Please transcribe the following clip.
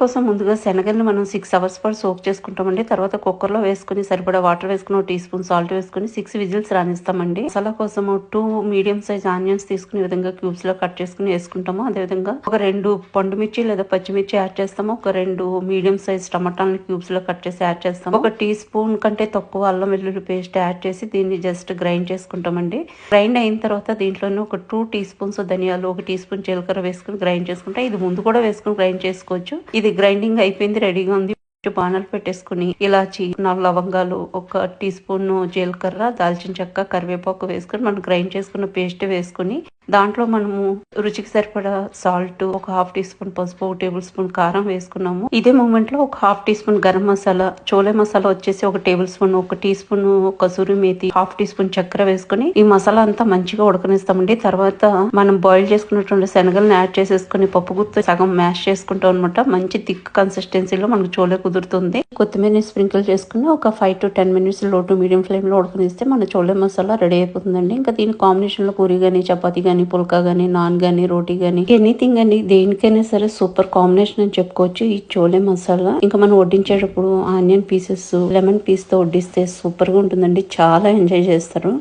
కోసం ముందుగా శనగలను మనం 6 అవర్స్ పాటు సోక్ చేసుకుంటామండి. తర్వాత కుక్కర్‌లో వేసుకొని సరిపడా వాటర్ వేసుకొని, ఒక టీ స్పూన్ సాల్ట్ వేసుకొని 6 విజిల్స్ రానిస్తామండి. మసాలా కోసము 2 మీడియం సైజ్ ఆనియన్స్ తీసుకుని ఈ విధంగా క్యూబ్స్‌లో కట్ చేసుకొని వేసుకుంటాము. అదేవిధంగా ఒక 2 పండు మిర్చి లేదా పచ్చిమిర్చి యాడ్ చేస్తాము. ఒక 2 మీడియం సైజ్ టమాటాలను క్యూబ్స్‌లో కట్ చేసి యాడ్ చేస్తాము. ఒక టీ స్పూన్ కంటే తక్కువ అల్లం వెల్లుల్లి పేస్ట్ యాడ్ చేసి దీన్ని జస్ట్ గ్రైండ్ చేసుకుంటామండి. గ్రైండ్ అయిన తర్వాత దీంట్లోనే ఒక 2 టీ స్పూన్స్ ధనియాలు, ఒక టీ స్పూన్ జీలకర్ర వేసుకొని గ్రైండ్ చేసుకుంటాం. ఇది ముందు కూడా వేసుకొని గ్రైండ్ చేసుకోవచ్చు. ఇది గ్రైండింగ్ అయిపోయింది, రెడీగా ఉంది. బాణలు పెట్టేసుకుని ఇలాచి 4 లవంగాలు, ఒక టీ స్పూన్ జీలకర్ర, దాల్చిన చెక్క, కరివేపాకు వేసుకొని మనం గ్రైండ్ చేసుకున్న పేస్ట్ వేసుకుని దాంట్లో మనము రుచికి సరిపడా సాల్ట్, ఒక హాఫ్ టీ స్పూన్ పసుపు, 1 టేబుల్ స్పూన్ కారం వేసుకున్నాము. ఇదే మూమెంట్ లో ఒక half teaspoon garam masala, chole masala వచ్చేసి 1 tablespoon, 1 teaspoon kasuri methi, half teaspoon చక్కెర వేసుకుని ఈ మసాలా అంతా మంచిగా ఉడకనిస్తామండి. తర్వాత మనం బాయిల్ చేసుకున్నటువంటి శనగలను యాడ్ చేసేసుకుని పప్పు గుత్తి సగం మ్యాష్ చేసుకుంటాం అనమాట. మంచి థిక్ కన్సిస్టెన్సీలో మనకు చోలే కుదురుతుంది. కొత్తిమీర స్ప్రింకిల్ చేసుకుని ఒక 5 to 10 మినిట్స్ లో టు మీడియం ఫ్లేమ్ లో ఉడకనిస్తే మన చోలే మసాలా రెడీ అయిపోతుందండి. ఇంకా దీని కాంబినేషన్ లో పూరి గానీ, చపాతీ గానీ, పుల్కా గానీ, నాన్ గానీ, రోటీ గానీ, ఎనీథింగ్ అని దేనికైనా సరే సూపర్ కాంబినేషన్ అని చెప్పుకోవచ్చు ఈ చోలే మసాలా. ఇంకా మనం వడ్డించేటప్పుడు ఆనియన్ పీసెస్, లెమన్ పీస్ తో వడ్డిస్తే సూపర్ గా ఉంటుందండి. చాలా ఎంజాయ్ చేస్తారు.